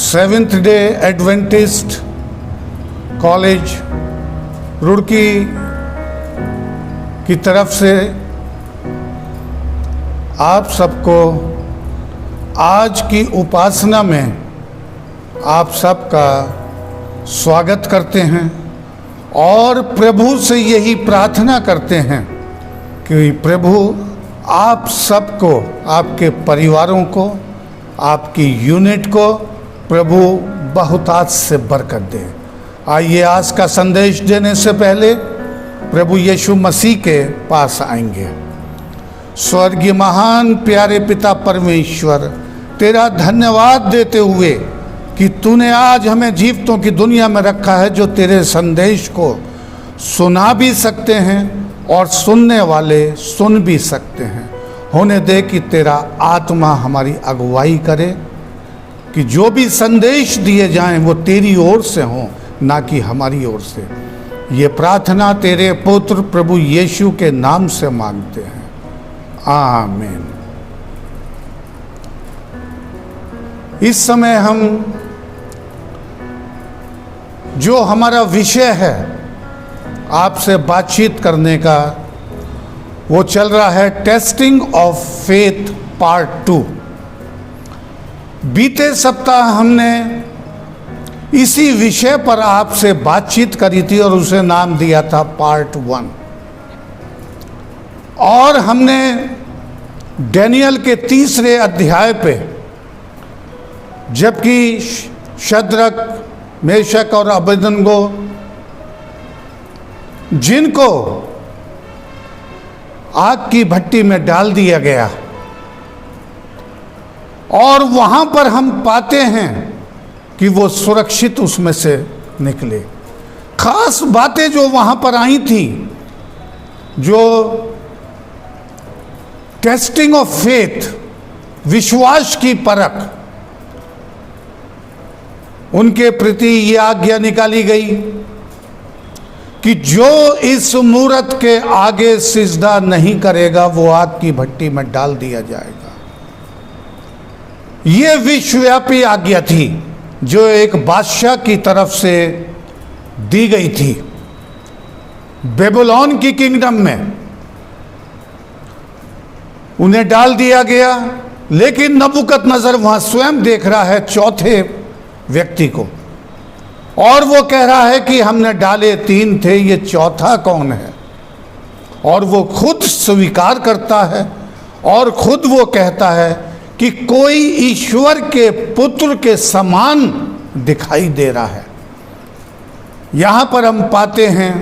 Seventh day Adventist college Roorkee की तरफ से आप सबको आज की उपासना में आप सबका स्वागत करते हैं और प्रभु से यही प्रार्थना करते हैं कि प्रभु आप सबको, आपके परिवारों को, आपकी यूनिट को प्रभु बहुतायत से बरकत दे। आइए आज का संदेश देने से पहले प्रभु यीशु मसीह के पास आएंगे। स्वर्गीय महान प्यारे पिता परमेश्वर, तेरा धन्यवाद देते हुए कि तूने आज हमें जीवितों की दुनिया में रखा है जो तेरे संदेश को सुना भी सकते हैं और सुनने वाले सुन भी सकते हैं। होने दे कि तेरा आत्मा हमारी अगुवाई करे, कि जो भी संदेश दिए जाएं वो तेरी ओर से हों, ना कि हमारी ओर से। ये प्रार्थना तेरे पुत्र प्रभु यीशु के नाम से मांगते हैं, आमीन। इस समय हम जो हमारा विषय है आपसे बातचीत करने का, वो चल रहा है टेस्टिंग ऑफ फेथ पार्ट 2। बीते सप्ताह हमने इसी विषय पर आपसे बातचीत करी थी और उसे नाम दिया था पार्ट 1। और हमने डैनियल के 3 अध्याय पे, जबकि शद्रक, मेशक और अबेदनगो जिनको आग की भट्टी में डाल दिया गया, और वहां पर हम पाते हैं कि वो सुरक्षित उसमें से निकले। खास बातें जो वहां पर आई थी, जो टेस्टिंग ऑफ फेथ, विश्वास की परख, उनके प्रति ये आज्ञा निकाली गई कि जो इस मूरत के आगे सिजदा नहीं करेगा वो आग की भट्टी में डाल दिया जाएगा। ये विश्वव्यापी आज्ञा थी जो एक बादशाह की तरफ से दी गई थी बेबीलोन की किंगडम में। उन्हें डाल दिया गया, लेकिन नबूकदनेस्सर वहां स्वयं देख रहा है चौथे व्यक्ति को, और वो कह रहा है कि हमने डाले 3 थे, ये चौथा कौन है? और वो खुद स्वीकार करता है और खुद वो कहता है कि कोई ईश्वर के पुत्र के समान दिखाई दे रहा है। यहां पर हम पाते हैं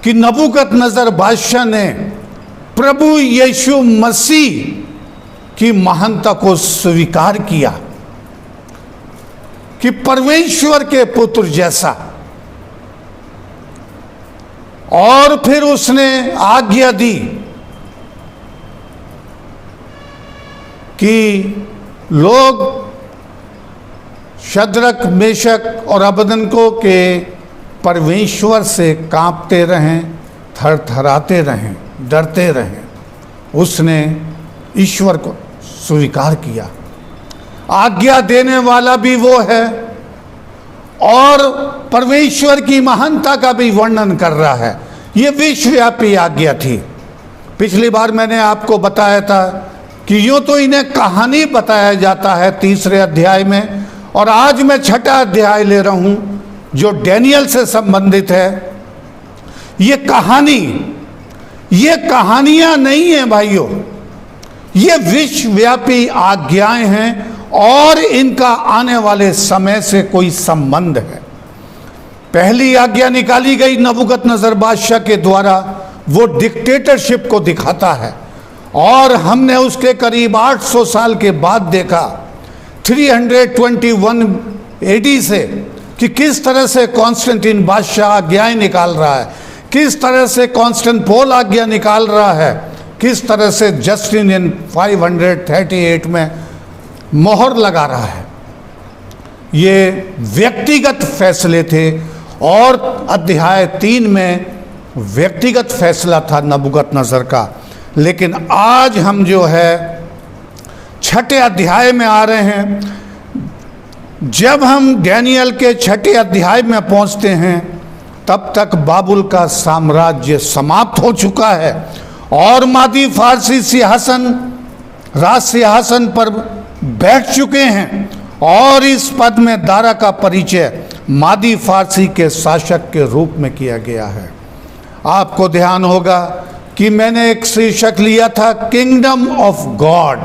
कि नबूकदनेस्सर बादशाह ने प्रभु यीशु मसीह की महानता को स्वीकार किया कि परमेश्वर के पुत्र जैसा, और फिर उसने आज्ञा दी कि लोग शद्रक, मेशक और अबेदनगो के परमेश्वर से कांपते रहें, थरथराते रहें, डरते रहें। उसने ईश्वर को स्वीकार किया। आज्ञा देने वाला भी वो है और परमेश्वर की महानता का भी वर्णन कर रहा है। ये विश्वव्यापी आज्ञा थी। पिछली बार मैंने आपको बताया था कि यूँ तो इन्हें कहानी बताया जाता है 3 अध्याय में, और आज मैं 6 अध्याय ले रहा हूँ जो डैनियल से संबंधित है। ये कहानियाँ नहीं हैं भाइयों, ये विश्वव्यापी आज्ञाएं हैं और इनका आने वाले समय से कोई संबंध है। पहली आज्ञा निकाली गई नबूकदनेस्सर बादशाह के द्वारा, वो डिक्टेटरशिप को दिखाता है, और हमने उसके करीब 800 साल के बाद देखा 321 AD से कि किस तरह से कॉन्स्टेंटिन बादशाह आज्ञाएं निकाल रहा है, किस तरह से कॉन्स्टेंटिनोपल आज्ञा निकाल रहा है, किस तरह से जस्टिनियन 538 में मोहर लगा रहा है। ये व्यक्तिगत फैसले थे, और अध्याय 3 में व्यक्तिगत फैसला था नबूकदनेस्सर का। लेकिन आज हम जो है 6 अध्याय में आ रहे हैं, जब हम डैनियल के 6 अध्याय में पहुंचते हैं तब तक बाबुल का साम्राज्य समाप्त हो चुका है और मादी फारसी राज सिंहासन पर बैठ चुके हैं। और इस पद में दारा का परिचय मादी फारसी के शासक के रूप में किया गया है। आपको ध्यान होगा कि मैंने एक शीर्षक लिया था किंगडम ऑफ गॉड,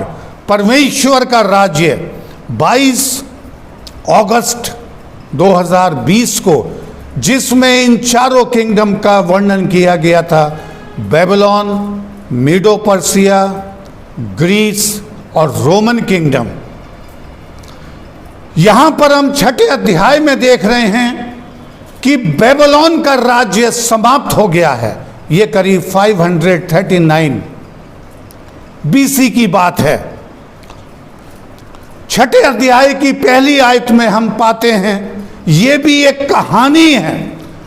परमेश्वर का राज्य, 22 अगस्त 2020 को, जिसमें इन चारों किंगडम का वर्णन किया गया था, बेबीलोन, मीडो पर्सिया, ग्रीस और रोमन किंगडम। यहां पर हम 6 अध्याय में देख रहे हैं कि बेबीलोन का राज्य समाप्त हो गया है। यह करीब 539 BC की बात है। 6 अध्याय की पहली आयत में हम पाते हैं, यह भी एक कहानी है,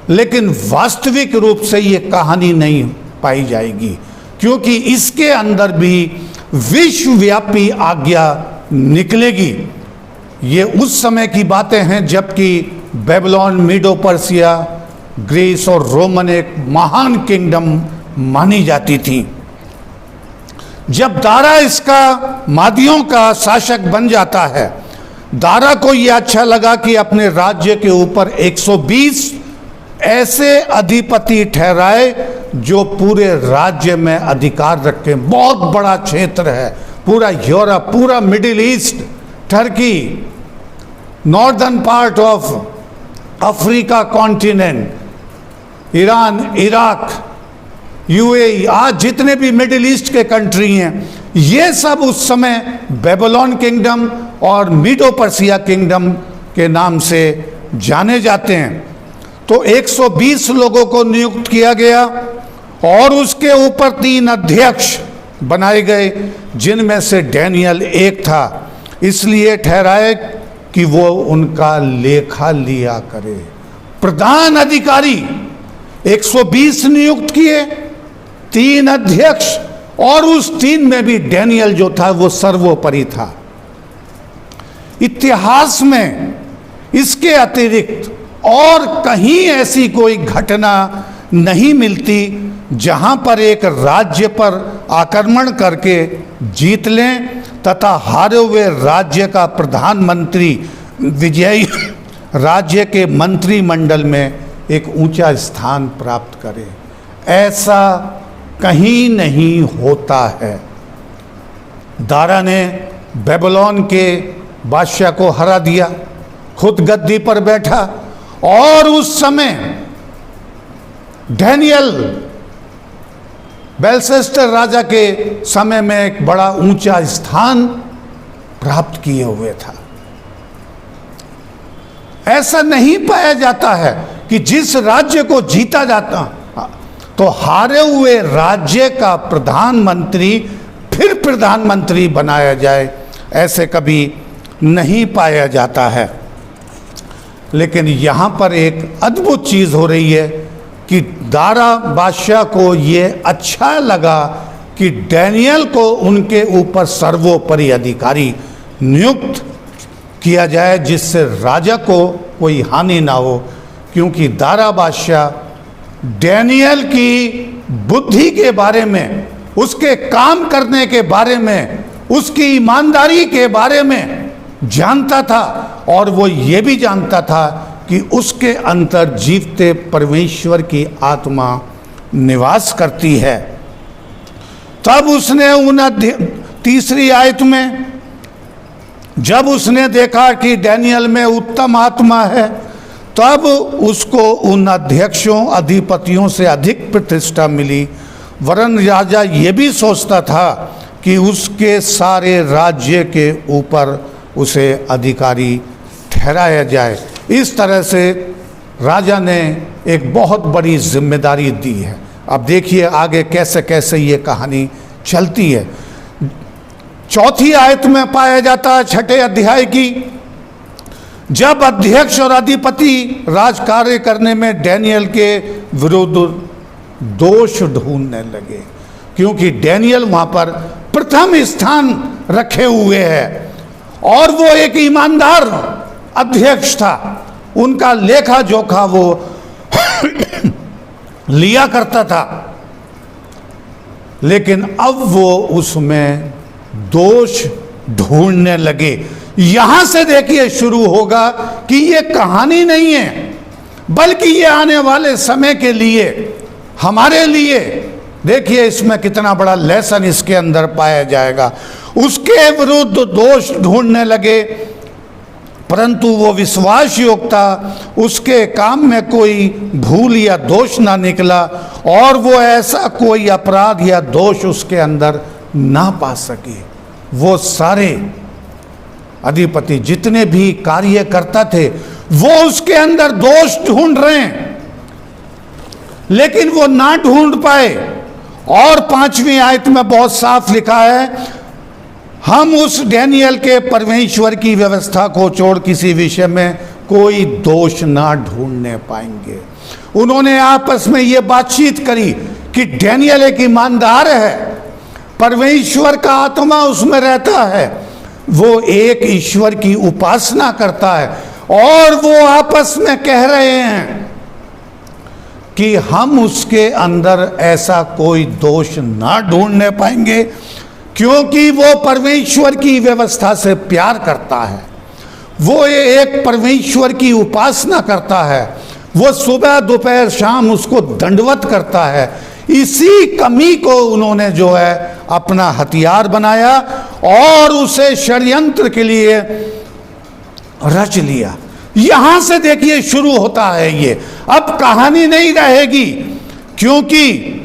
लेकिन वास्तविक रूप से यह कहानी नहीं पाई जाएगी, क्योंकि इसके अंदर भी विश्वव्यापी आज्ञा निकलेगी। ये उस समय की बातें हैं जबकि बेबीलोन, मीडो पर्सिया, ग्रीस और रोमन एक महान किंगडम मानी जाती थी। जब दारा इसका मादियों का शासक बन जाता है, दारा को यह अच्छा लगा कि अपने राज्य के ऊपर 120 ऐसे अधिपति ठहराए जो पूरे राज्य में अधिकार रखें। बहुत बड़ा क्षेत्र है, पूरा यूरोप, पूरा middle east, Turkey, northern part of Africa continent, Iran, Iraq, UAE, आज जितने भी मिडिल ईस्ट के कंट्री हैं, ये सब उस समय बेबीलोन किंगडम और मीडो पर्सिया किंगडम के नाम से जाने जाते हैं। तो 120 लोगों को नियुक्त किया गया और उसके ऊपर 3 अध्यक्ष बनाए गए, जिनमें से डैनियल एक था। इसलिए ठहराए कि वो उनका लेखा लिया करे। प्रधान अधिकारी 120 नियुक्त किए, 3 अध्यक्ष, और उस 3 में भी डैनियल जो था वो सर्वोपरि था। इतिहास में इसके अतिरिक्त और कहीं ऐसी कोई घटना नहीं मिलती जहां पर एक राज्य पर आक्रमण करके जीत लें तथा हारे हुए राज्य का प्रधानमंत्री विजयी राज्य के मंत्रिमंडल में एक ऊंचा स्थान प्राप्त करे। ऐसा कहीं नहीं होता है। दारा ने बेबीलोन के बादशाह को हरा दिया, खुद गद्दी पर बैठा, और उस समय डैनियल बेलशस्सर राजा के समय में एक बड़ा ऊंचा स्थान प्राप्त किए हुए था। ऐसा नहीं पाया जाता है कि जिस राज्य को जीता जाता तो हारे हुए राज्य का प्रधानमंत्री फिर प्रधानमंत्री बनाया जाए, ऐसे कभी नहीं पाया जाता है। लेकिन यहाँ पर एक अद्भुत चीज़ हो रही है कि दारा बादशाह को ये अच्छा लगा कि डैनियल को उनके ऊपर सर्वोपरि अधिकारी नियुक्त किया जाए, जिससे राजा को कोई हानि ना हो, क्योंकि दारा बादशाह डैनियल की बुद्धि के बारे में, उसके काम करने के बारे में, उसकी ईमानदारी के बारे में जानता था, और वो ये भी जानता था कि उसके अंदर जीवते परमेश्वर की आत्मा निवास करती है। तब उसने उन 3री आयत में जब उसने देखा कि डैनियल में उत्तम आत्मा है, तब उसको उन अध्यक्षों, अधिपतियों से अधिक प्रतिष्ठा मिली। वरन राजा ये भी सोचता था कि उसके सारे राज्य के ऊपर उसे अधिकारी ठहराया जाए। इस तरह से राजा ने एक बहुत बड़ी जिम्मेदारी दी है। अब देखिए आगे कैसे कैसे ये कहानी चलती है। 4थी आयत में पाया जाता है 6 अध्याय की, जब अध्यक्ष और अधिपति राज कार्य करने में डैनियल के विरुद्ध दोष ढूंढने लगे, क्योंकि डैनियल वहां पर प्रथम स्थान रखे हुए है और वो एक ईमानदार अध्यक्ष था, उनका लेखा जोखा वो लिया करता था, लेकिन अब वो उसमें दोष ढूंढने लगे। यहां से देखिए शुरू होगा कि ये कहानी नहीं है, बल्कि ये आने वाले समय के लिए, हमारे लिए, देखिए इसमें कितना बड़ा लेसन इसके अंदर पाया जाएगा। उसके विरुद्ध दोष ढूंढने लगे, परंतु वो विश्वास योग्य था, उसके काम में कोई भूल या दोष ना निकला और वो ऐसा कोई अपराध या दोष उसके अंदर ना पा सके। वो सारे अधिपति जितने भी कार्य करता थे वो उसके अंदर दोष ढूंढ रहे हैं, लेकिन वो ना ढूंढ पाए। और 5वीं आयत में बहुत साफ लिखा है, हम उस डैनियल के परमेश्वर की व्यवस्था को छोड़ किसी विषय में कोई दोष ना ढूंढने पाएंगे। उन्होंने आपस में ये बातचीत करी कि डैनियल एक ईमानदार है, परमेश्वर का आत्मा उसमें रहता है, वो एक ईश्वर की उपासना करता है, और वो आपस में कह रहे हैं कि हम उसके अंदर ऐसा कोई दोष ना ढूंढने पाएंगे, क्योंकि वो परमेश्वर की व्यवस्था से प्यार करता है, वो एक परमेश्वर की उपासना करता है, वो सुबह दोपहर शाम उसको दंडवत करता है। इसी कमी को उन्होंने जो है अपना हथियार बनाया और उसे षड्यंत्र के लिए रच लिया। यहां से देखिए शुरू होता है ये। अब कहानी नहीं रहेगी, क्योंकि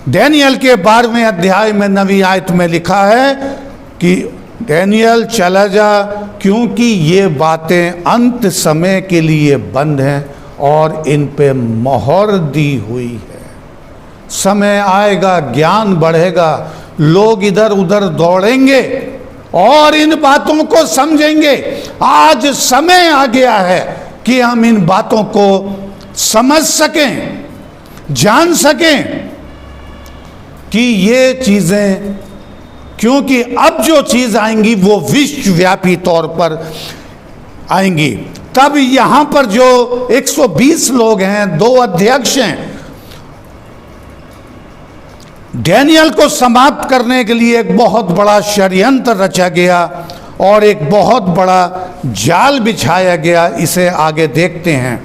डैनियल के 12वें अध्याय में 9वीं आयत में लिखा है कि डैनियल चला जा, क्योंकि ये बातें अंत समय के लिए बंद हैं और इन पे मोहर दी हुई है। समय आएगा, ज्ञान बढ़ेगा, लोग इधर उधर दौड़ेंगे और इन बातों को समझेंगे। आज समय आ गया है कि हम इन बातों को समझ सकें, जान सकें कि ये चीजें, क्योंकि अब जो चीज आएंगी वो विश्वव्यापी तौर पर आएंगी। तब यहां पर जो 120 लोग हैं, 2 अध्यक्ष हैं, डैनियल को समाप्त करने के लिए एक बहुत बड़ा षड्यंत्र रचा गया और एक बहुत बड़ा जाल बिछाया गया। इसे आगे देखते हैं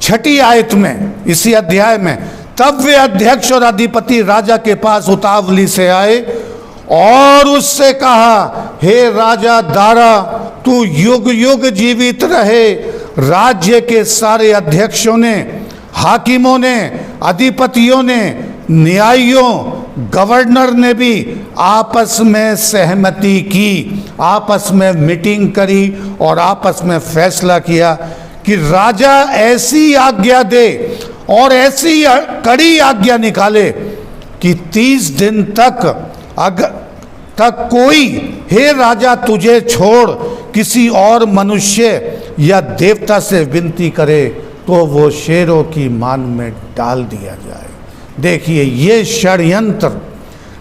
6ठी आयत में, इसी अध्याय में। तब वे अध्यक्ष और अधिपति राजा के पास उतावली से आए और उससे कहा, हे राजा दारा, तू युग युग जीवित रहे। राज्य के सारे अध्यक्षों ने, हाकिमों ने, अधिपतियों ने, न्यायियों, गवर्नर ने भी आपस में सहमति की, आपस में मीटिंग करी और आपस में फैसला किया कि राजा ऐसी आज्ञा दे और ऐसी कड़ी आज्ञा निकाले कि 30 दिन तक कोई, हे राजा, तुझे छोड़ किसी और मनुष्य या देवता से विनती करे तो वो शेरों की मान में डाल दिया जाए। देखिए ये षड्यंत्र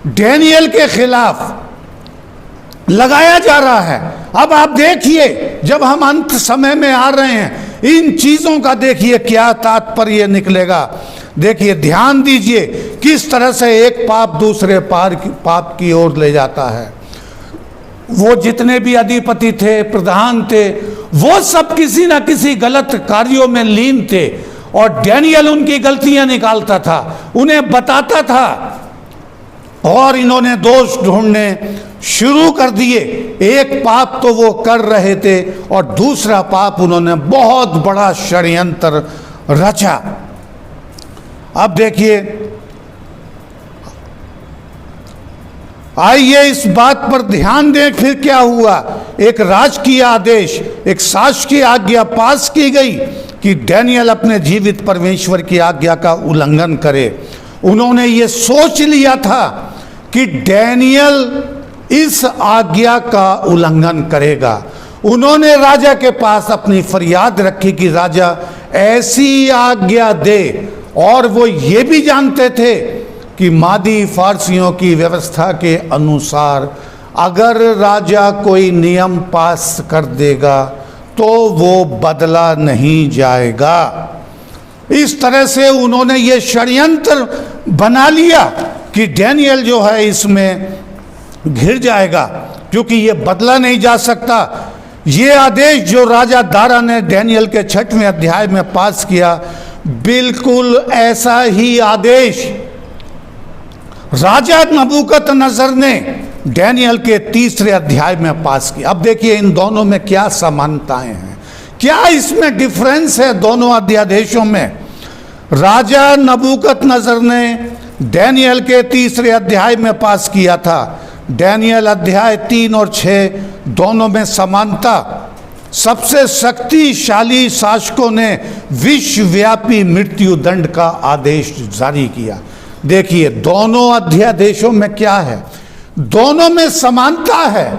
डैनियल के खिलाफ लगाया जा रहा है। अब आप देखिए, जब हम अंत समय में आ रहे हैं, इन चीजों का देखिए क्या तात्पर्य निकलेगा। देखिए, ध्यान दीजिए किस तरह से एक पाप दूसरे पाप की ओर ले जाता है। वो जितने भी अधिपति थे, प्रधान थे, वो सब किसी ना किसी गलत कार्यों में लीन थे और डैनियल उनकी गलतियां निकालता था, उन्हें बताता था और इन्होंने दोष ढूंढने शुरू कर दिए। एक पाप तो वो कर रहे थे और दूसरा पाप उन्होंने बहुत बड़ा षड्यंत्र रचा। अब देखिए, आइए इस बात पर ध्यान दें फिर क्या हुआ। एक राजकीय आदेश, एक शासकीय आज्ञा पास की गई कि डैनियल अपने जीवित परमेश्वर की आज्ञा का उल्लंघन करे। उन्होंने ये सोच लिया था कि डैनियल इस आज्ञा का उल्लंघन करेगा। उन्होंने राजा के पास अपनी फरियाद रखी कि राजा ऐसी आज्ञा दे, और वो ये भी जानते थे कि मादी फारसियों की व्यवस्था के अनुसार अगर राजा कोई नियम पास कर देगा तो वो बदला नहीं जाएगा। इस तरह से उन्होंने ये षड्यंत्र बना लिया कि डैनियल जो है इसमें घिर जाएगा, क्योंकि ये बदला नहीं जा सकता। ये आदेश जो राजा दारा ने डैनियल के 6वें अध्याय में पास किया, बिल्कुल ऐसा ही आदेश राजा नबूकदनेस्सर ने डैनियल के 3रे अध्याय में पास किया। अब देखिए इन दोनों में क्या समानताएं हैं, क्या इसमें डिफरेंस है दोनों अध्यादेशों में। राजा नबूकदनेस्सर ने डैनियल के 3रे अध्याय में पास किया था। डैनियल अध्याय 3 और 6 दोनों में समानता। सबसे शक्तिशाली शासकों ने विश्वव्यापी मृत्यु दंड का आदेश जारी किया। देखिए दोनों अध्यादेशों में क्या है, दोनों में समानता है,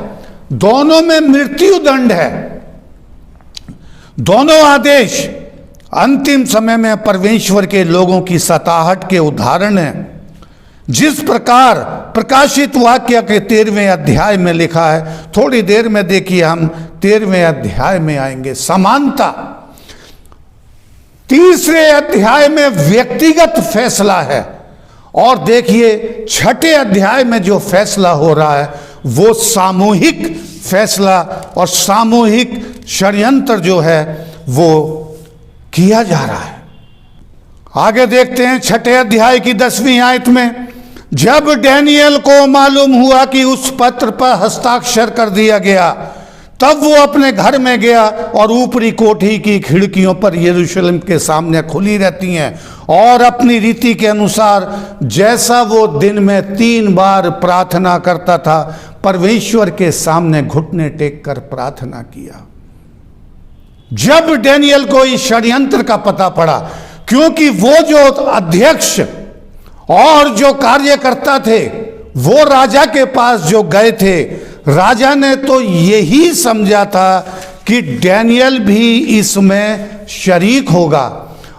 दोनों में मृत्यु दंड है। दोनों आदेश अंतिम समय में परमेश्वर के लोगों की सताहट के उदाहरण हैं। जिस प्रकार प्रकाशित वाक्य के 13वें अध्याय में लिखा है, थोड़ी देर में देखिए हम 13वें अध्याय में आएंगे। समानता 3रे अध्याय में व्यक्तिगत फैसला है, और देखिए 6ठे अध्याय में जो फैसला हो रहा है वो सामूहिक फैसला और सामूहिक षड्यंत्र जो है वो किया जा रहा है। आगे देखते हैं 6ठे अध्याय की 10वीं आयत में, जब डैनियल को मालूम हुआ कि उस पत्र पर हस्ताक्षर कर दिया गया, तब वो अपने घर में गया और ऊपरी कोठी की खिड़कियों पर यरूशलेम के सामने खुली रहती हैं, और अपनी रीति के अनुसार जैसा वो दिन में 3 बार प्रार्थना करता था, परमेश्वर के सामने घुटने टेक कर प्रार्थना किया। जब डैनियल को इस षड्यंत्र का पता पड़ा, क्योंकि वो जो अध्यक्ष और जो कार्यकर्ता थे वो राजा के पास जो गए थे, राजा ने तो यही समझा था कि डैनियल भी इसमें शरीक होगा,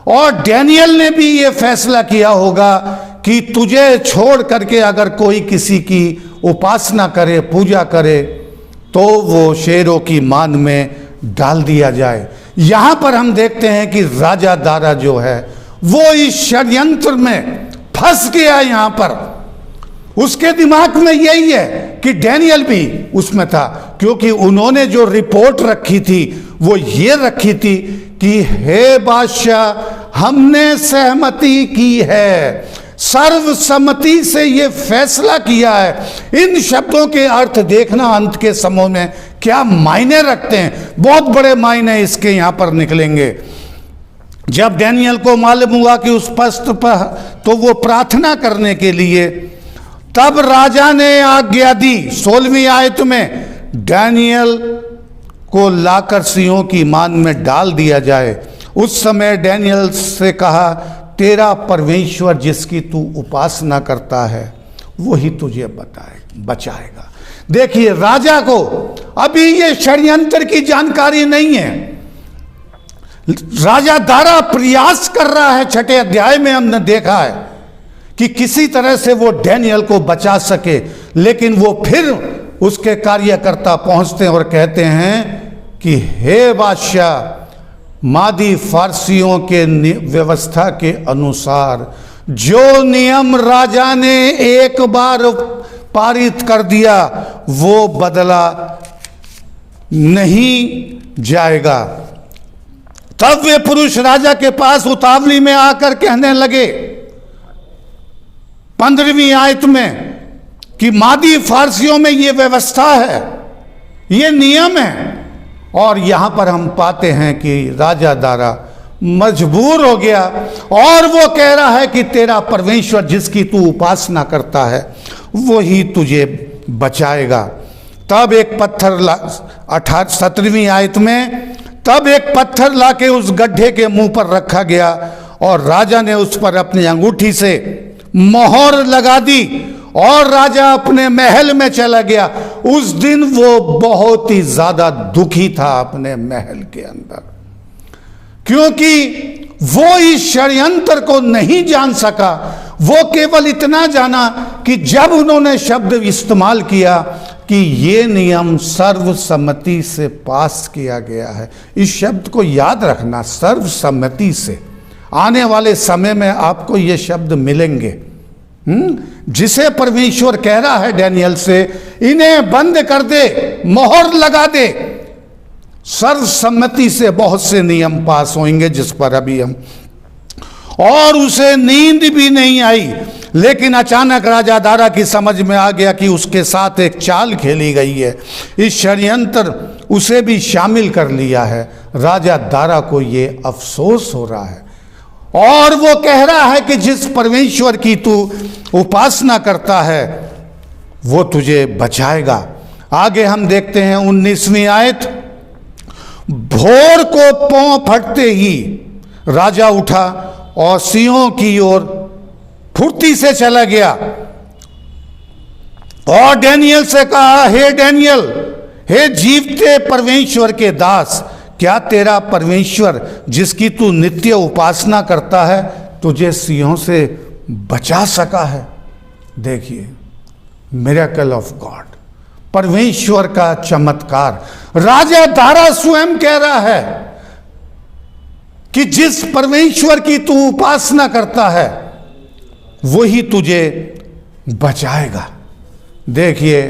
और डैनियल ने भी ये फैसला किया होगा कि तुझे छोड़ करके अगर कोई किसी की उपासना करे, पूजा करे, तो वो शेरों की मान में डाल दिया जाए। यहां पर हम देखते हैं कि राजा दारा जो है वो इस षड्यंत्र में फंस गया। यहां पर उसके दिमाग में यही है कि डैनियल भी उसमें था, क्योंकि उन्होंने जो रिपोर्ट रखी थी वो ये रखी थी कि हे बादशाह, हमने सहमति की है, सर्वसम्मति से ये फैसला किया है। इन शब्दों के अर्थ देखना अंत के समय में क्या मायने रखते हैं, बहुत बड़े मायने इसके यहां पर निकलेंगे। जब डैनियल को मालूम हुआ कि उस पत्र पर तो वो प्रार्थना करने के लिए, तब राजा ने आज्ञा दी, 16वीं आयत में, डैनियल को लाकर सिंहों की मान में डाल दिया जाए। उस समय डैनियल से कहा, तेरा परमेश्वर जिसकी तू उपासना करता है वही तुझे बचाएगा। देखिए राजा को अभी ये षड्यंत्र की जानकारी नहीं है। राजा दारा प्रयास कर रहा है, 6ठे अध्याय में हमने देखा है कि किसी तरह से वो डैनियल को बचा सके, लेकिन वो फिर उसके कार्यकर्ता पहुंचते हैं और कहते हैं कि हे बादशाह, मादी फारसियों के व्यवस्था के अनुसार जो नियम राजा ने एक बार पारित कर दिया वो बदला नहीं जाएगा। तब वे पुरुष राजा के पास उतावली में आकर कहने लगे, 15वीं आयत में, कि मादी फारसियों में ये व्यवस्था है, ये नियम है। और यहां पर हम पाते हैं कि राजा दारा मजबूर हो गया और वो कह रहा है कि तेरा परमेश्वर जिसकी तू उपासना करता है वही तुझे बचाएगा। तब एक पत्थर 17वीं आयत में, तब एक पत्थर लाके उस गड्ढे के मुंह पर रखा गया और राजा ने उस पर अपनी अंगूठी से मोहर लगा दी और राजा अपने महल में चला गया। उस दिन वो बहुत ही ज्यादा दुखी था अपने महल के अंदर, क्योंकि वो इस षड्यंत्र को नहीं जान सका। वो केवल इतना जाना कि जब उन्होंने शब्द इस्तेमाल किया कि ये नियम सर्वसम्मति से पास किया गया है। इस शब्द को याद रखना, सर्वसम्मति से। आने वाले समय में आपको ये शब्द मिलेंगे, जिसे परमेश्वर कह रहा है डैनियल से, इन्हें बंद कर दे, मोहर लगा दे। सर्वसम्मति से बहुत से नियम पास होंगे जिस पर अभी हम, और उसे नींद भी नहीं आई, लेकिन अचानक राजा दारा की समझ में आ गया कि उसके साथ एक चाल खेली गई है। इस षड्यंत्र उसे भी शामिल कर लिया है। राजा दारा को ये अफसोस हो रहा है और वो कह रहा है कि जिस परमेश्वर की तू उपासना करता है वो तुझे बचाएगा। आगे हम देखते हैं 19वीं आयत। भोर को पौ फटते ही राजा उठा और सिंहों की ओर फुर्ती से चला गया और डैनियल से कहा, हे डैनियल, हे जीवते परमेश्वर के दास, क्या तेरा परमेश्वर जिसकी तू नित्य उपासना करता है तुझे सिंहों से बचा सका है? देखिए, मिरेकल ऑफ गॉड, परमेश्वर का चमत्कार। राजा दारा स्वयं कह रहा है कि जिस परमेश्वर की तू उपासना करता है वही तुझे बचाएगा। देखिए,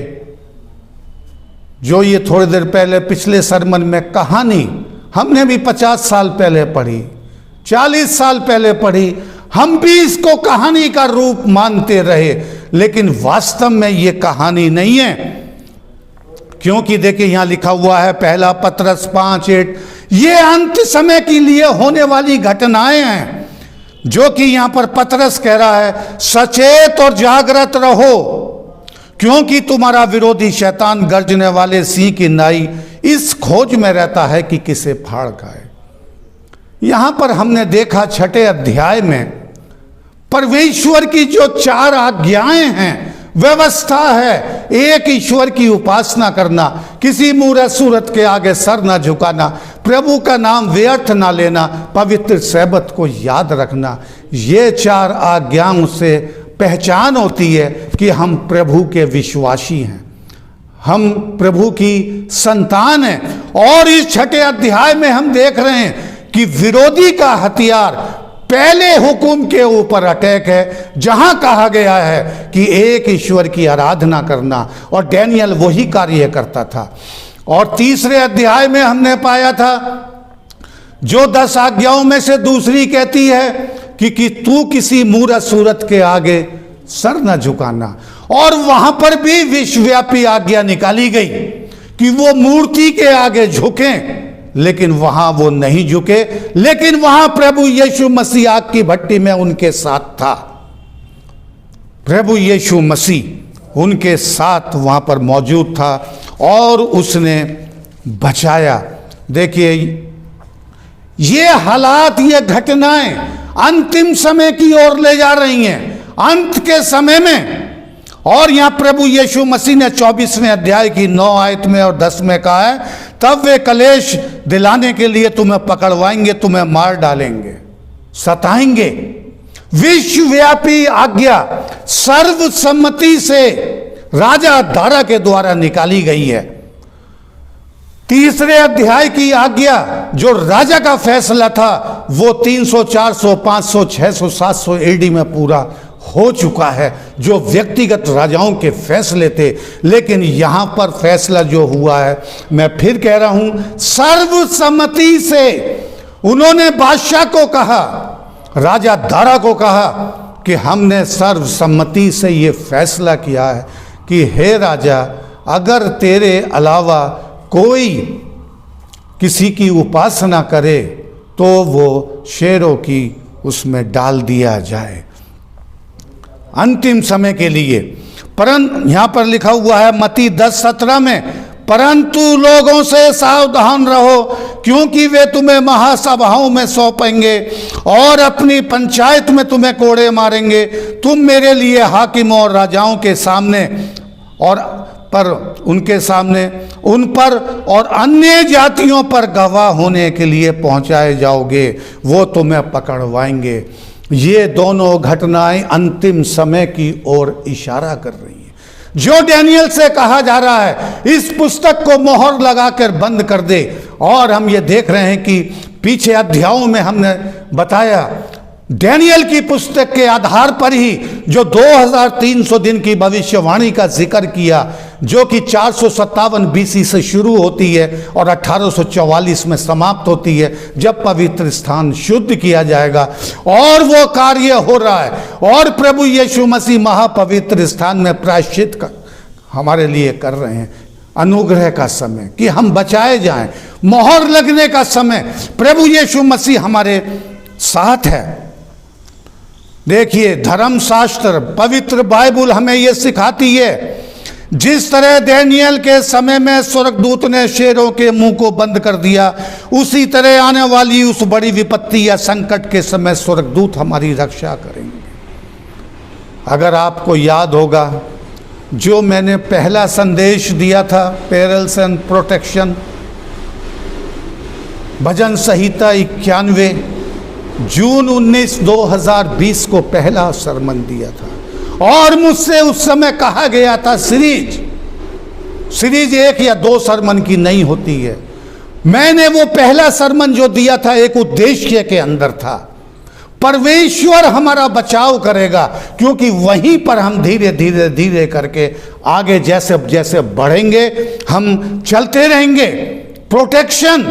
जो ये थोड़ी देर पहले पिछले सरमन में कहानी हमने भी 50 साल पहले पढ़ी, 40 साल पहले पढ़ी, हम भी इसको कहानी का रूप मानते रहे, लेकिन वास्तव में ये कहानी नहीं है। क्योंकि देखिए यहां लिखा हुआ है, पहला पतरस 5:8, ये अंत समय के लिए होने वाली घटनाएं हैं, जो कि यहां पर पतरस कह रहा है, सचेत और जागृत रहो, क्योंकि तुम्हारा विरोधी शैतान गर्जने वाले सिंह की नाई इस खोज में रहता है कि किसे फाड़ खाए। यहां पर हमने देखा 6ठे अध्याय में परमेश्वर की जो 4 आज्ञाएं हैं, व्यवस्था है, एक ईश्वर की उपासना करना, किसी मूरत सूरत के आगे सर ना झुकाना, प्रभु का नाम व्यर्थ ना लेना, पवित्र सैबत को याद रखना। ये 4 आज्ञाओं से पहचान होती है कि हम प्रभु के विश्वासी हैं, हम प्रभु की संतान हैं। और इस 6ठे अध्याय में हम देख रहे हैं कि विरोधी का हथियार पहले हुक्म के ऊपर अटैक है, जहां कहा गया है कि एक ईश्वर की आराधना करना, और डैनियल वही कार्य करता था। और तीसरे अध्याय में हमने पाया था जो 10 आज्ञाओं में से दूसरी कहती है कि तू किसी मूरत सूरत के आगे सर न झुकाना, और वहां पर भी विश्वव्यापी आज्ञा निकाली गई कि वो मूर्ति के आगे झुकें, लेकिन वहां वो नहीं झुके, लेकिन वहां प्रभु यीशु मसीह आग की भट्टी में उनके साथ था। प्रभु यीशु मसीह उनके साथ वहां पर मौजूद था और उसने बचाया। देखिए, ये हालात, ये घटनाएं अंतिम समय की ओर ले जा रही हैं, अंत के समय में। और यहां प्रभु यीशु मसीह ने 24वें अध्याय की 9 आयत में और 10 में कहा है, तब वे कलेश दिलाने के लिए तुम्हें पकड़वाएंगे, तुम्हें मार डालेंगे, सताएंगे। विश्वव्यापी आज्ञा सर्वसम्मति से राजा दारा के द्वारा निकाली गई है। तीसरे अध्याय की आज्ञा जो राजा का फैसला था वो 300, 400, 500, 600, 700 एडी में पूरा हो चुका है, जो व्यक्तिगत राजाओं के फैसले थे। लेकिन यहां पर फैसला जो हुआ है, मैं फिर कह रहा हूं, सर्वसम्मति से उन्होंने बादशाह को कहा, राजा दारा को कहा कि हमने सर्वसम्मति से ये फैसला किया है कि हे राजा, अगर तेरे अलावा कोई किसी की उपासना करे तो वो शेरों की उसमें डाल दिया जाए अंतिम समय के लिए। परंतु यहां पर लिखा हुआ है मत्ती 10:17 में, परंतु लोगों से सावधान रहो, क्योंकि वे तुम्हें महासभाओं में सौंपेंगे और अपनी पंचायत में तुम्हें कोड़े मारेंगे। तुम मेरे लिए हाकिमों और राजाओं के सामने और उनके सामने उन पर और अन्य जातियों पर गवाह होने के लिए पहुंचाए जाओगे, वो तुम्हें पकड़वाएंगे। ये दोनों घटनाएं अंतिम समय की ओर इशारा कर रही हैं। जो डैनियल से कहा जा रहा है इस पुस्तक को मोहर लगाकर बंद कर दे। और हम ये देख रहे हैं कि पीछे अध्यायों में हमने बताया डैनियल की पुस्तक के आधार पर ही जो 2300 दिन की भविष्यवाणी का जिक्र किया, जो कि 457 बीसी से शुरू होती है और 1844 में समाप्त होती है, जब पवित्र स्थान शुद्ध किया जाएगा। और वो कार्य हो रहा है और प्रभु यीशु मसीह महापवित्र स्थान में प्रायश्चित कर हमारे लिए कर रहे हैं। अनुग्रह का समय कि हम बचाए जाएं, मोहर लगने का समय, प्रभु यीशु मसीह हमारे साथ है। देखिए धर्मशास्त्र, पवित्र बाइबल हमें यह सिखाती है, जिस तरह डैनियल के समय में स्वर्गदूत ने शेरों के मुंह को बंद कर दिया, उसी तरह आने वाली उस बड़ी विपत्ति या संकट के समय स्वर्गदूत हमारी रक्षा करेंगे। अगर आपको याद होगा जो मैंने पहला संदेश दिया था, पेरल्स एंड प्रोटेक्शन, भजन संहिता 91, जून 19, 2020 को पहला सरमन दिया था। और मुझसे उस समय कहा गया था सीरीज 1 या 2 सरमन की नहीं होती है। मैंने वो पहला सरमन जो दिया था एक उद्देश्य के अंदर था, परमेश्वर हमारा बचाव करेगा, क्योंकि वहीं पर हम धीरे धीरे धीरे करके आगे जैसे जैसे बढ़ेंगे हम चलते रहेंगे। प्रोटेक्शन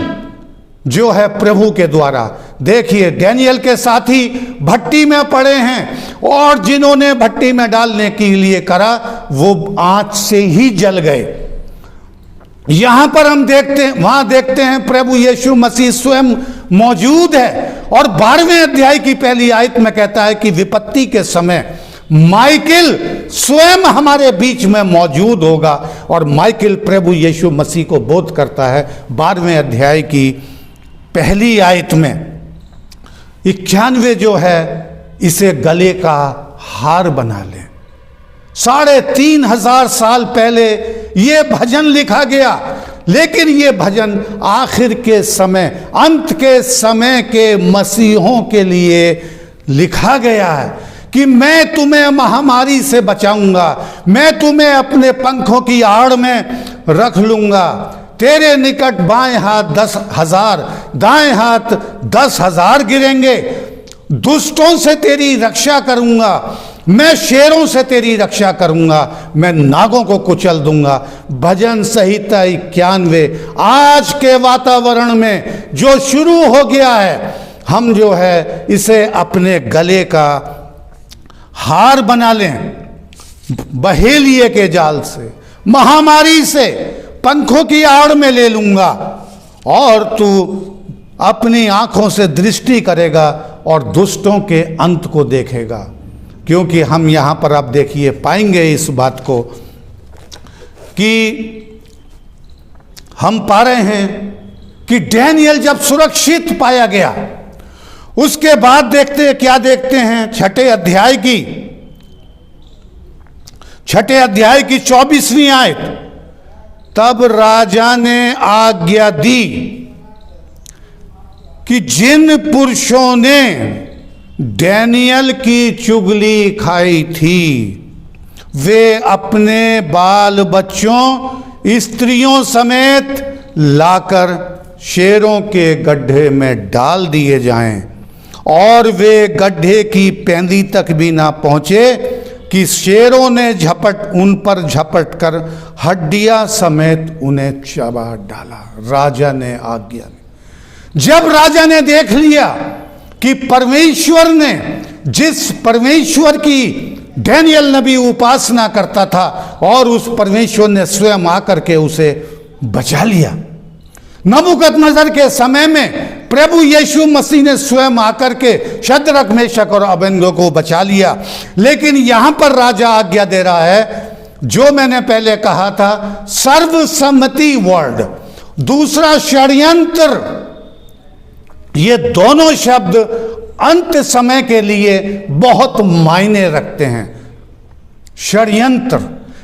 जो है प्रभु के द्वारा। देखिए डैनियल के साथी भट्टी में पड़े हैं और जिन्होंने भट्टी में डालने के लिए करा वो आंच से ही जल गए। यहां पर हम देखते हैं, वहां देखते हैं प्रभु यीशु मसीह स्वयं मौजूद है। और 12वें अध्याय की पहली आयत में कहता है कि विपत्ति के समय माइकल स्वयं हमारे बीच में मौजूद होगा। और माइकल प्रभु यीशु मसीह को बोध करता है 12वें अध्याय की पहली आयत में। 91 जो है इसे गले का हार बना लें। 3500 साल पहले ये भजन लिखा गया, लेकिन ये भजन आखिर के समय, अंत के समय के मसीहों के लिए लिखा गया है कि मैं तुम्हें महामारी से बचाऊंगा, मैं तुम्हें अपने पंखों की आड़ में रख लूंगा, तेरे निकट बाएं हाथ 10,000, दाएं हाथ 10,000 गिरेंगे, दुष्टों से तेरी रक्षा करूंगा, मैं शेरों से तेरी रक्षा करूंगा, मैं नागों को कुचल दूंगा। भजन संहिता 91 आज के वातावरण में जो शुरू हो गया है, हम जो है इसे अपने गले का हार बना लें। बहेलिए के जाल से, महामारी से पंखों की आड़ में ले लूंगा और तू अपनी आंखों से दृष्टि करेगा और दुष्टों के अंत को देखेगा। क्योंकि हम यहां पर आप देखिए पाएंगे इस बात को कि हम पा रहे हैं कि डैनियल जब सुरक्षित पाया गया, उसके बाद क्या देखते हैं 6 अध्याय की 24वीं आयत। तब राजा ने आज्ञा दी कि जिन पुरुषों ने डैनियल की चुगली खाई थी वे अपने बाल बच्चों स्त्रियों समेत लाकर शेरों के गड्ढे में डाल दिए जाएं, और वे गड्ढे की पैंदी तक भी ना पहुंचे कि शेरों ने उन पर झपट कर हड्डियां समेत उन्हें चबा डाला। राजा ने आज्ञा दी। जब राजा ने देख लिया कि परमेश्वर ने, जिस परमेश्वर की डैनियल नबी उपासना करता था, और उस परमेश्वर ने स्वयं आकर के उसे बचा लिया। नबूकदनेस्सर के समय में प्रभु यीशु मसीह ने स्वयं आकर के शद्रक, मेशक और अबेदनगो को बचा लिया। लेकिन यहां पर राजा आज्ञा दे रहा है, जो मैंने पहले कहा था, सर्वसम्मति वर्ड, दूसरा षड्यंत्र, ये दोनों शब्द अंत समय के लिए बहुत मायने रखते हैं। षड्यंत्र,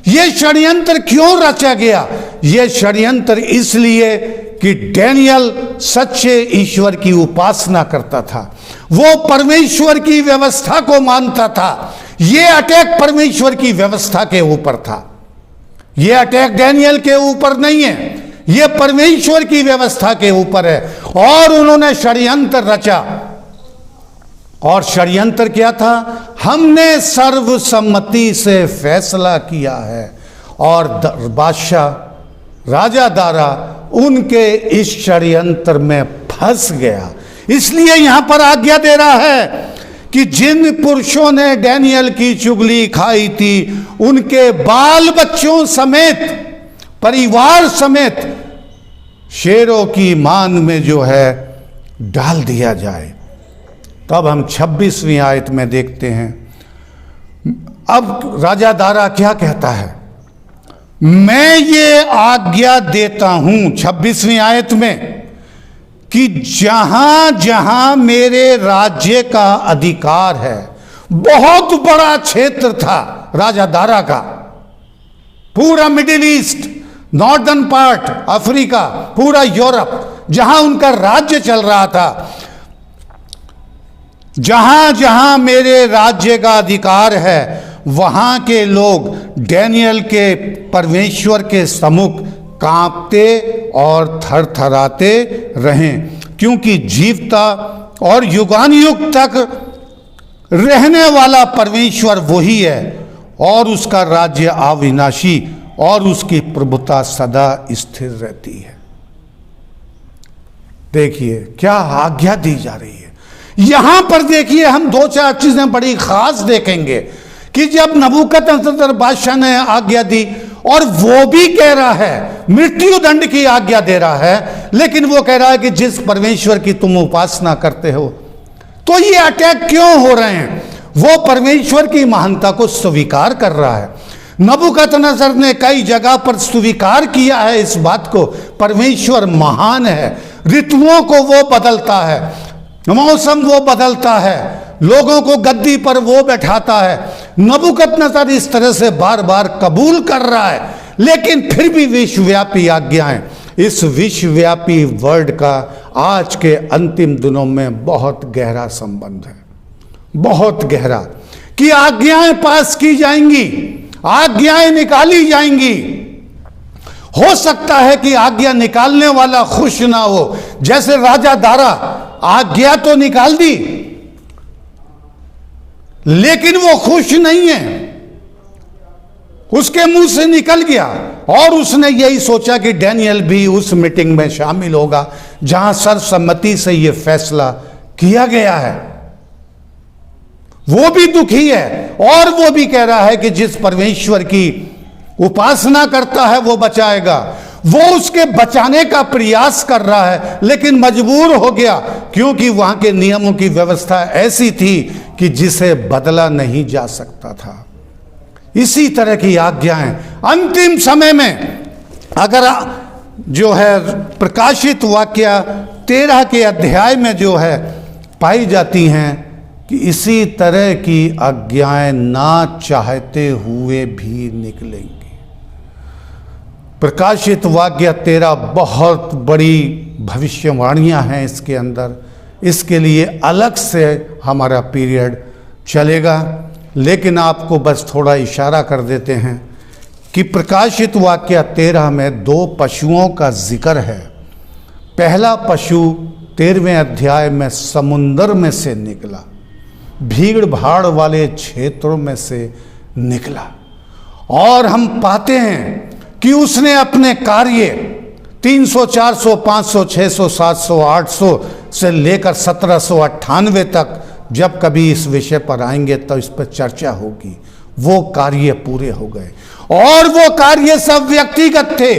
ये षड्यंत्र क्यों रचा गया? ये षड्यंत्र इसलिए कि डैनियल सच्चे ईश्वर की उपासना करता था, वो परमेश्वर की व्यवस्था को मानता था। ये अटैक परमेश्वर की व्यवस्था के ऊपर था। ये अटैक डैनियल के ऊपर नहीं है, ये परमेश्वर की व्यवस्था के ऊपर है। और उन्होंने षड्यंत्र रचा, और षड्यंत्र क्या था? हमने सर्वसम्मति से फैसला किया है। और बादशाह राजा दारा उनके इस षड्यंत्र में फंस गया। इसलिए यहां पर आज्ञा दे रहा है कि जिन पुरुषों ने डैनियल की चुगली खाई थी, उनके बाल बच्चों समेत, परिवार समेत शेरों की मान में जो है डाल दिया जाए। तब हम 26वीं आयत में देखते हैं, अब राजा दारा क्या कहता है? मैं ये आज्ञा देता हूं 26वीं आयत में कि जहां जहां मेरे राज्य का अधिकार है, बहुत बड़ा क्षेत्र था राजा दारा का, पूरा middle east, northern part Africa, पूरा यूरोप, जहां उनका राज्य चल रहा था, जहां जहां मेरे राज्य का अधिकार है, वहां के लोग डैनियल के परमेश्वर के सम्मुख कांपते और थरथराते रहें, क्योंकि जीवता और युगानुयुग तक रहने वाला परमेश्वर वही है, और उसका राज्य अविनाशी और उसकी प्रभुता सदा स्थिर रहती है। देखिए क्या आज्ञा दी जा रही है यहां पर। देखिए हम 2-4 चीजें बड़ी खास देखेंगे कि जब नबूकदनेस्सर बादशाह ने आज्ञा दी, और वो भी कह रहा है, मृत्यु दंड की आज्ञा दे रहा है, लेकिन वो कह रहा है कि जिस परमेश्वर की तुम उपासना करते हो। तो ये अटैक क्यों हो रहे हैं? वो परमेश्वर की महानता को स्वीकार कर रहा है। नबूकदनेस्सर ने कई जगह पर स्वीकार किया है इस बात को, परमेश्वर महान है, ऋतुओं को वो बदलता है, मौसम वो बदलता है, लोगों को गद्दी पर वो बैठाता है। नबूकदनेस्सर इस तरह से बार बार कबूल कर रहा है, लेकिन फिर भी विश्वव्यापी आज्ञाएं, इस विश्वव्यापी वर्ड का आज के अंतिम दिनों में बहुत गहरा संबंध है, बहुत गहरा, कि आज्ञाएं पास की जाएंगी, आज्ञाएं निकाली जाएंगी। हो सकता है कि आज्ञा निकालने वाला खुश ना हो, जैसे राजा दारा आज्ञा तो निकाल दी, लेकिन वो खुश नहीं है, उसके मुंह से निकल गया, और उसने यही सोचा कि डैनियल भी उस मीटिंग में शामिल होगा जहां सर्वसम्मति से यह फैसला किया गया है। वो भी दुखी है, और वो भी कह रहा है कि जिस परमेश्वर की उपासना करता है वो बचाएगा। वो उसके बचाने का प्रयास कर रहा है, लेकिन मजबूर हो गया, क्योंकि वहां के नियमों की व्यवस्था ऐसी थी कि जिसे बदला नहीं जा सकता था। इसी तरह की आज्ञाएं अंतिम समय में, अगर जो है प्रकाशित वाक्य 13 के अध्याय में जो है पाई जाती हैं, कि इसी तरह की आज्ञाएं ना चाहते हुए भी निकलेंगी। प्रकाशित वाक्य 13 बहुत बड़ी भविष्यवाणियां हैं इसके अंदर, इसके लिए अलग से हमारा पीरियड चलेगा, लेकिन आपको बस थोड़ा इशारा कर देते हैं कि प्रकाशित वाक्य 13 में 2 पशुओं का जिक्र है। पहला पशु 13वें अध्याय में समुंदर में से निकला, भीड़ भाड़ वाले क्षेत्रों में से निकला, और हम पाते हैं कि उसने अपने कार्य 300, 400, 500, 600, 700, 800 से लेकर 1798 तक, जब कभी इस विषय पर आएंगे तो इस पर चर्चा होगी, वो कार्य पूरे हो गए। और वो कार्य सब व्यक्तिगत थे,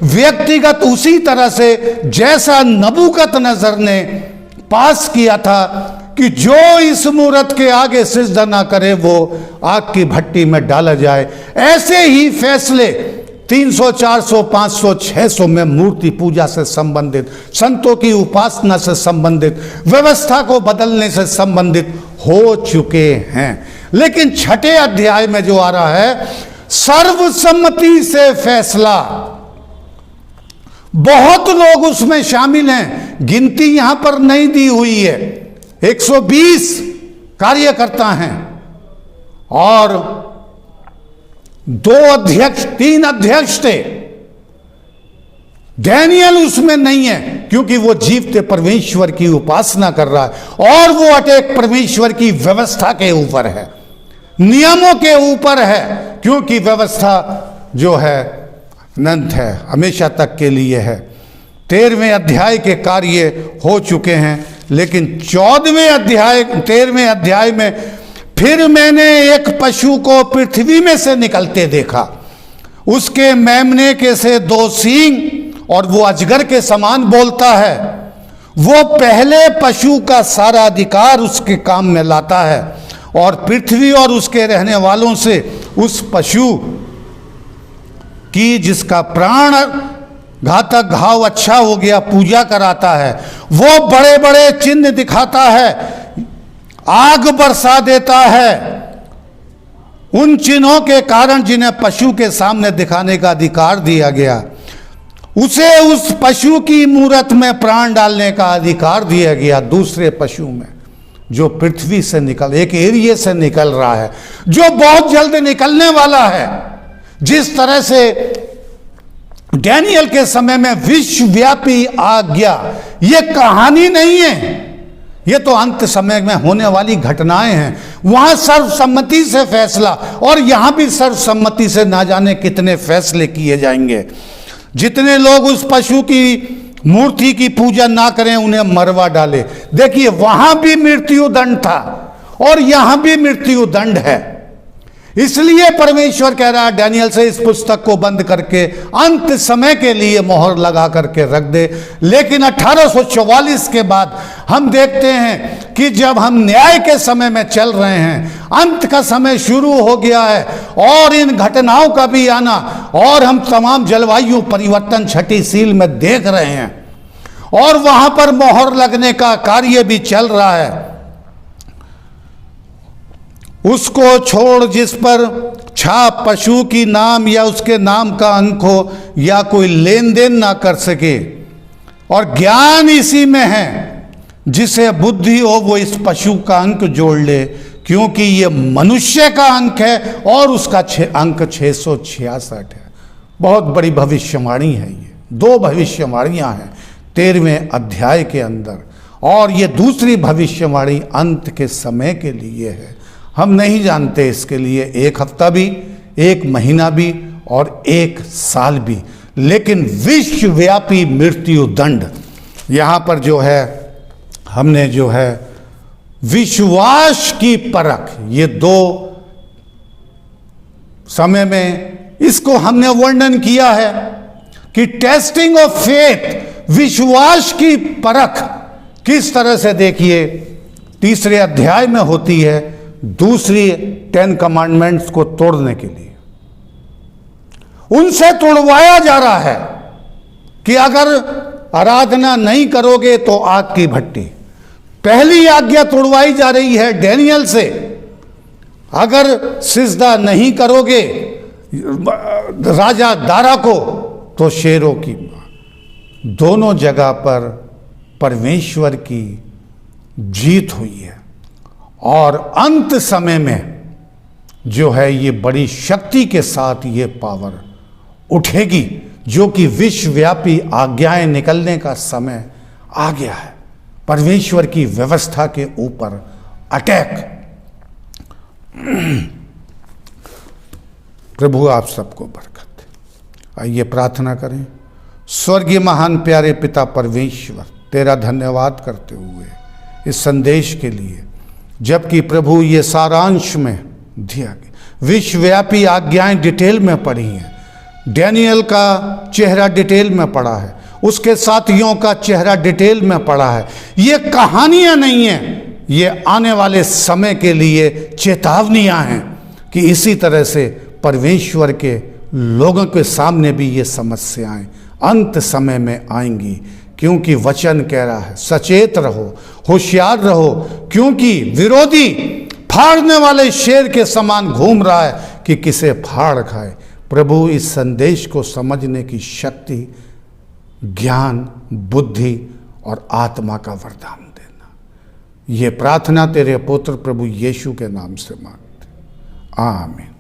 व्यक्तिगत उसी तरह से जैसा नबूकदनेस्सर ने पास किया था कि जो इस मूरत के आगे सिजदा ना करे वो आग की भट्टी में डाला जाए। ऐसे ही फैसले 300, 400, 500, 600 में मूर्ति पूजा से संबंधित, संतों की उपासना से संबंधित, व्यवस्था को बदलने से संबंधित हो चुके हैं। लेकिन 6ठे अध्याय में जो आ रहा है, सर्वसम्मति से फैसला, बहुत लोग उसमें शामिल हैं, गिनती यहां पर नहीं दी हुई है, 120 कार्यकर्ता हैं, और 2 अध्यक्ष 3 अध्यक्ष थे, डैनियल उसमें नहीं है, क्योंकि वो जीवते परमेश्वर की उपासना कर रहा है और वो अटैक परमेश्वर की व्यवस्था के ऊपर है, नियमों के ऊपर है, क्योंकि व्यवस्था जो है अनंत है, हमेशा तक के लिए है। 13वें अध्याय के कार्य हो चुके हैं, लेकिन 13वें अध्याय में फिर मैंने एक पशु को पृथ्वी में से निकलते देखा, उसके मेमने के से 2 सींग और वो अजगर के समान बोलता है। वो पहले पशु का सारा अधिकार उसके काम में लाता है और पृथ्वी और उसके रहने वालों से उस पशु की जिसका प्राण घातक घाव अच्छा हो गया पूजा कराता है। वो बड़े बड़े चिन्ह दिखाता है, आग बरसा देता है उन चिन्हों के कारण जिन्हें पशु के सामने दिखाने का अधिकार दिया गया। उसे उस पशु की मूरत में प्राण डालने का अधिकार दिया गया, दूसरे पशु में जो पृथ्वी से एक एरिया से निकल रहा है, जो बहुत जल्द निकलने वाला है। जिस तरह से डैनियल के समय में विश्वव्यापी आज्ञा, ये कहानी नहीं है, ये तो अंत समय में होने वाली घटनाएं हैं। वहां सर्वसम्मति से फैसला, और यहां भी सर्वसम्मति से ना जाने कितने फैसले किए जाएंगे। जितने लोग उस पशु की मूर्ति की पूजा ना करें उन्हें मरवा डाले। देखिए, वहां भी मृत्यु दंड था और यहां भी मृत्यु दंड है। इसलिए परमेश्वर कह रहा है डैनियल से, इस पुस्तक को बंद करके अंत समय के लिए मोहर लगा करके रख दे। लेकिन 1844 के बाद हम देखते हैं कि जब हम न्याय के समय में चल रहे हैं, अंत का समय शुरू हो गया है और इन घटनाओं का भी आना, और हम तमाम जलवायु परिवर्तन छठी सील में देख रहे हैं और वहां पर मोहर लगने का कार्य भी चल रहा है। उसको छोड़ जिस पर छाप पशु की नाम या उसके नाम का अंक हो या कोई लेन देन ना कर सके, और ज्ञान इसी में है। जिसे बुद्धि हो वो इस पशु का अंक जोड़ ले, क्योंकि ये मनुष्य का अंक है और उसका अंक 666 है। बहुत बड़ी भविष्यवाणी है ये। 2 भविष्यवाणियां हैं 13वें अध्याय के अंदर, और ये दूसरी भविष्यवाणी अंत के समय के लिए है। हम नहीं जानते इसके लिए 1 हफ्ता भी, 1 महीना भी और 1 साल भी, लेकिन विश्वव्यापी मृत्यु दंड यहाँ पर जो है, हमने जो है विश्वास की परख, ये 2 समय में इसको हमने वर्णन किया है कि टेस्टिंग ऑफ फेथ, विश्वास की परख किस तरह से देखिए 3रे अध्याय में होती है, दूसरी 10 कमांडमेंट्स को तोड़ने के लिए। उनसे तोड़वाया जा रहा है कि अगर आराधना नहीं करोगे तो आग की भट्टी। पहली आज्ञा तोड़वाई जा रही है डैनियल से, अगर सिजदा नहीं करोगे राजा दारा को तो शेरों की मां। दोनों जगह पर परमेश्वर की जीत हुई है, और अंत समय में जो है ये बड़ी शक्ति के साथ ये पावर उठेगी, जो कि विश्वव्यापी आज्ञाएं निकलने का समय आ गया है। परमेश्वर की व्यवस्था के ऊपर अटैक। प्रभु आप सबको बरकत दे। आइए प्रार्थना करें। स्वर्गीय महान प्यारे पिता परमेश्वर, तेरा धन्यवाद करते हुए इस संदेश के लिए, जबकि प्रभु ये सारांश में दिया गया, विश्वव्यापी आज्ञाएं डिटेल में पढ़ी हैं। डैनियल का चेहरा डिटेल में पढ़ा है, उसके साथियों का चेहरा डिटेल में पढ़ा है। ये कहानियां नहीं हैं, ये आने वाले समय के लिए चेतावनियां हैं कि इसी तरह से परमेश्वर के लोगों के सामने भी ये समस्याएं अंत समय में आएंगी। क्योंकि वचन कह रहा है सचेत रहो, होशियार रहो, क्योंकि विरोधी फाड़ने वाले शेर के समान घूम रहा है कि किसे फाड़ खाए। प्रभु इस संदेश को समझने की शक्ति, ज्ञान, बुद्धि और आत्मा का वरदान देना। ये प्रार्थना तेरे पुत्र प्रभु यीशु के नाम से मांगते, आमीन।